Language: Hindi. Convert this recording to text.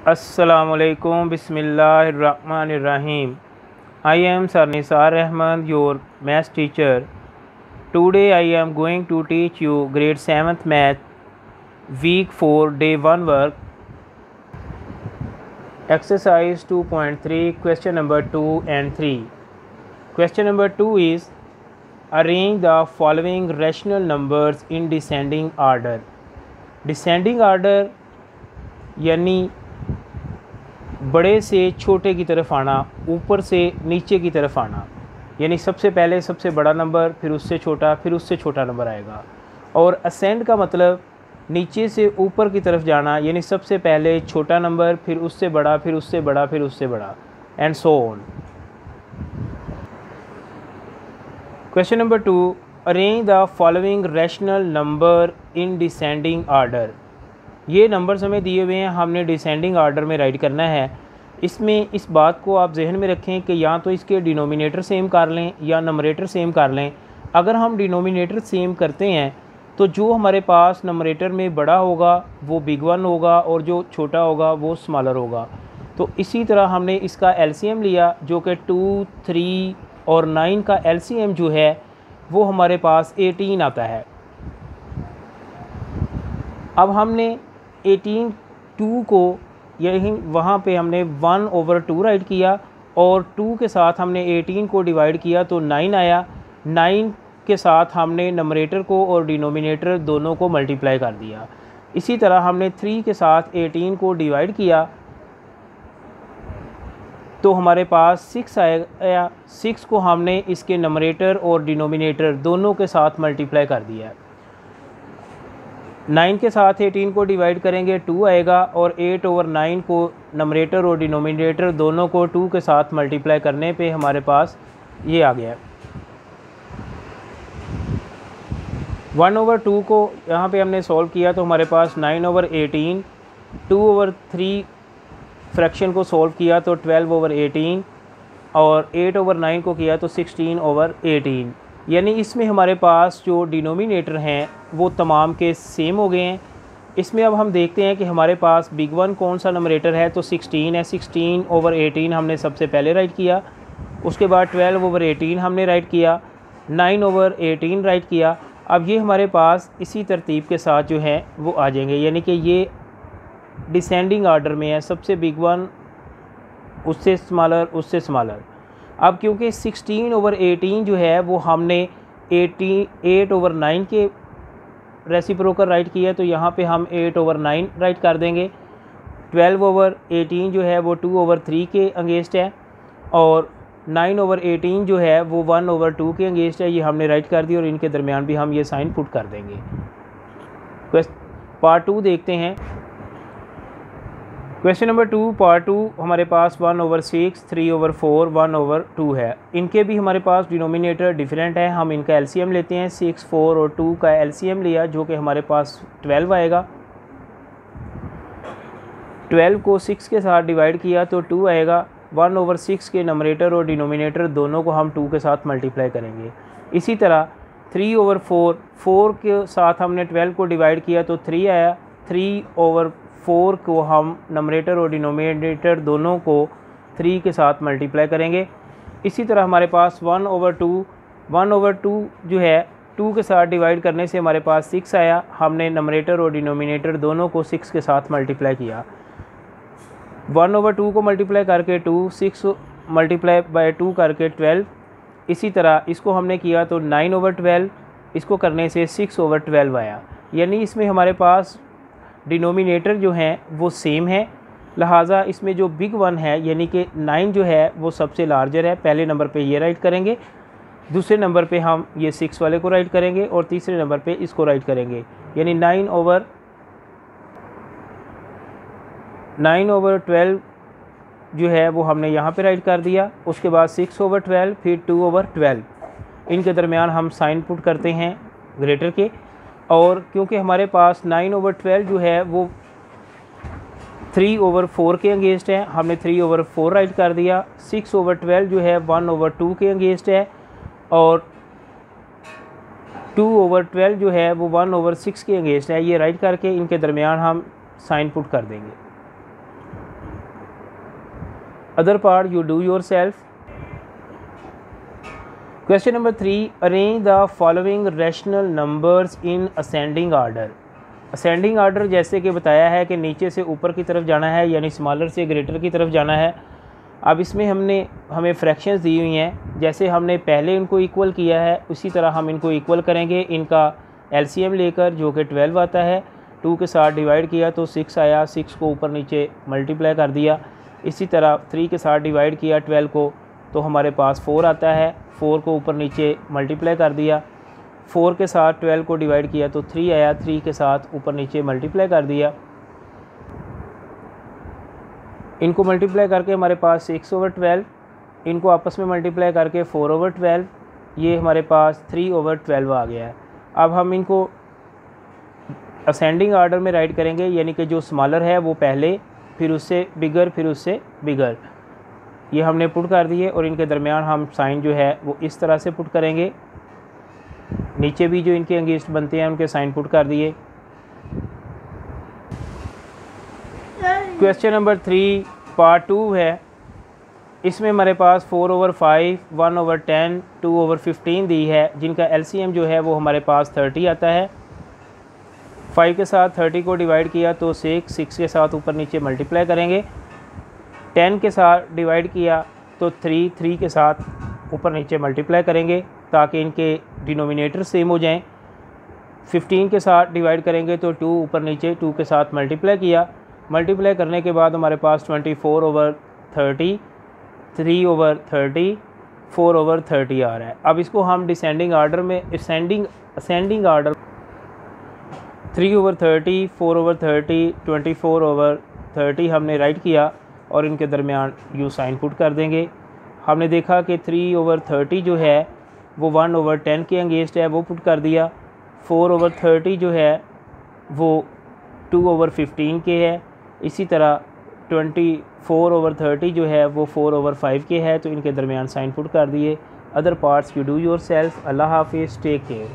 Assalamualaikum Bismillahirrahmanirrahim. I am Sir Nisar Ahmad, your math teacher. Today I am going to teach you grade 7th math week 4 day 1 work exercise 2.3 question number 2 and 3. Question number 2 is arrange the following rational numbers in descending order. Descending order यानी बड़े से छोटे की तरफ आना, ऊपर से नीचे की तरफ आना, यानी सबसे पहले सबसे बड़ा नंबर, फिर उससे छोटा, फिर उससे छोटा नंबर आएगा। और असेंड का मतलब नीचे से ऊपर की तरफ जाना, यानी सबसे पहले छोटा नंबर, फिर उससे बड़ा, फिर उससे बड़ा, फिर उससे बड़ा, and so on. Question number 2, arrange the following rational number in descending order. ये नंबर्स हमें दिए हुए हैं, हमने डिसेंडिंग आर्डर में राइट करना है। इसमें इस बात को आप जहन में रखें कि या तो इसके डिनोमिनेटर सेम कर लें या नंबरेटर सेम कर लें। अगर हम डिनोमिनेटर सेम करते हैं तो जो हमारे पास नंबरेटर में बड़ा होगा वो बिग वन होगा और जो छोटा होगा वो स्मॉलर होगा। तो इसी तरह हमने इसका एलसीएम लिया जो कि 2, 3 और 9 का एलसीएम जो है वो हमारे पास 18 आता है। अब हमने 18 को यही वहाँ पे हमने 1/2 राइट किया और 2 के साथ हमने 18 को डिवाइड किया तो 9 आया। 9 के साथ हमने नंबरेटर को और डिनोमिनेटर दोनों को मल्टीप्लाई कर दिया। इसी तरह हमने 3 के साथ 18 को डिवाइड किया तो हमारे पास 6 आया। 6 को हमने इसके नंबरेटर और डिनोमिनेटर दोनों के साथ मल्टीप्लाई कर दिया। 9 के साथ 18 को डिवाइड करेंगे 2 आएगा और 8/9 को नंबरेटर और डिनोमिनेटर दोनों को 2 के साथ मल्टीप्लाई करने पे हमारे पास ये आ गया। 1/2 को यहाँ पे हमने सॉल्व किया तो हमारे पास 9/18, 2/3 फ्रैक्शन को सॉल्व किया तो 12/18 और 8/9 को किया तो 16/18। यानी इसमें हमारे पास जो डिनोमिनेटर हैं वो तमाम के सेम हो गए हैं। इसमें अब हम देखते हैं कि हमारे पास बिग वन कौन सा नंबरेटर है, तो 16 है। 16/18 हमने सबसे पहले राइट किया, उसके बाद 12/18 हमने राइट किया, 9/18 राइट किया। अब ये हमारे पास इसी तरतीब के साथ जो है वो आ जाएंगे, यानी कि ये डिसेंडिंग आर्डर में है, सबसे बिग वन, उससे स्मॉलर, उससे स्मॉलर। अब क्योंकि 16/18 जो है वो हमने 8/9 के रेसिप्रोकल राइट किया तो यहाँ पे हम 8/9 राइट कर देंगे। 12/18 जो है वो 2/3 के अगेंस्ट है और 9/18 जो है वो 1/2 के अगेंस्ट है। ये हमने राइट कर दी और इनके दरमियान भी हम ये साइन पुट कर देंगे। पार्ट 2 देखते हैं। क्वेश्चन नंबर 2 पार्ट 2 हमारे पास 1/6, 3/4, 1/2 है। इनके भी हमारे पास डिनोमिनेटर डिफरेंट है। हम इनका एलसीएम लेते हैं। 6, 4 और 2 का एलसीएम लिया जो कि हमारे पास 12 आएगा। 12 को 6 के साथ डिवाइड किया तो 2 आएगा। 1/6 के नंबरेटर और डिनोमिनेटर दोनों को हम 2 के साथ मल्टीप्लाई करेंगे। इसी तरह 3/4, 4 के साथ हमने 12 को डिवाइड किया तो 3 आया। 3/4 को हम नंबरेटर और डिनोमिनेटर दोनों को 3 के साथ मल्टीप्लाई करेंगे। इसी तरह हमारे पास 1/2 जो है 2 के साथ डिवाइड करने से हमारे पास 6 आया। हमने नंबरेटर और डिनोमिनेटर दोनों को 6 के साथ मल्टीप्लाई किया। 1/2 को मल्टीप्लाई करके 2, 6 मल्टीप्लाई बाय 2 करके 12। इसी तरह इसको हमने किया तो 9/12, इसको करने से 6/12 आया। यानी इसमें हमारे पास डिनोमिनेटर जो हैं वो सेम है, लिहाजा इसमें जो बिग वन है यानी कि 9 जो है वो सबसे लार्जर है। पहले नंबर पे ये राइट करेंगे, दूसरे नंबर पे हम ये 6 वाले को राइट करेंगे और तीसरे नंबर पे इसको राइट करेंगे। यानी 9/12 जो है वो हमने यहाँ पे राइट कर दिया। उसके बाद 6/12, फिर 2/12। इनके दरमियान हम साइन पुट करते हैं ग्रेटर के, और क्योंकि हमारे पास 9/12 जो है वो 3/4 के अगेंस्ट है, हमने 3/4 राइट कर दिया। 6/12 जो है 1/2 के अगेंस्ट है और 2/12 जो है वो 1/6 के अगेंस्ट है। ये राइट करके इनके दरमियान हम साइन पुट कर देंगे। Other part you do your self. Question number 3, arrange the following rational numbers in ascending order. Ascending order जैसे कि बताया है कि नीचे से ऊपर की तरफ जाना है, यानी स्मॉलर से ग्रेटर की तरफ जाना है। अब इसमें हमें फ्रैक्शंस दी हुई हैं, जैसे हमने पहले इनको इक्वल किया है उसी तरह हम इनको इक्वल करेंगे। इनका एलसीएम लेकर जो कि 12 आता है, 2 के साथ डिवाइड किया तो 6 आया, 6 को ऊपर नीचे मल्टीप्लाई कर दिया। इसी तरह 3 के साथ डिवाइड किया 12 को तो हमारे पास 4 आता है, 4 को ऊपर नीचे मल्टीप्लाई कर दिया। 4 के साथ 12 को डिवाइड किया तो 3 आया, 3 के साथ ऊपर नीचे मल्टीप्लाई कर दिया। इनको मल्टीप्लाई करके हमारे पास 6/12, इनको आपस में मल्टीप्लाई करके 4/12, ये हमारे पास 3/12 आ गया है। अब हम इनको असेंडिंग आर्डर में राइट करेंगे, यानी कि जो स्मॉलर है वो पहले, फिर उससे बिगर, फिर उससे बिगर। ये हमने पुट कर दिए और इनके दरमियान हम साइन जो है वो इस तरह से पुट करेंगे। नीचे भी जो इनके अगेंस्ट बनते हैं उनके साइन पुट कर दिए। क्वेश्चन नंबर 3 पार्ट 2 है। इसमें हमारे पास 4/5, 1/10, 2/15 दी है, जिनका एलसीएम जो है वो हमारे पास 30 आता है। 5 के साथ 30 को डिवाइड किया तो 6 के साथ ऊपर नीचे मल्टीप्लाई करेंगे। 10 के साथ डिवाइड किया तो 3 के साथ ऊपर नीचे मल्टीप्लाई करेंगे ताकि इनके डिनोमिनेटर सेम हो जाएं। 15 के साथ डिवाइड करेंगे तो 2 ऊपर नीचे 2 के साथ मल्टीप्लाई किया। मल्टीप्लाई करने के बाद हमारे पास 24/30, 3/30, 4/30 आ रहा है। अब इसको हम डिसेंडिंग आर्डर में असेंडिंग आर्डर 3/30, 4/30, 24/30 हमने राइट किया और इनके दरमियान यू साइन पुट कर देंगे। हमने देखा कि 3/30 जो है वो 1/10 के अगेंस्ट है, वो पुट कर दिया। 4/30 जो है वो 2/15 के है। इसी तरह 24/30 जो है वो 4/5 के है, तो इनके दरमियान साइन पुट कर दिए। Other parts you do yourself. अल्लाह हाफिज़, टेक केयर।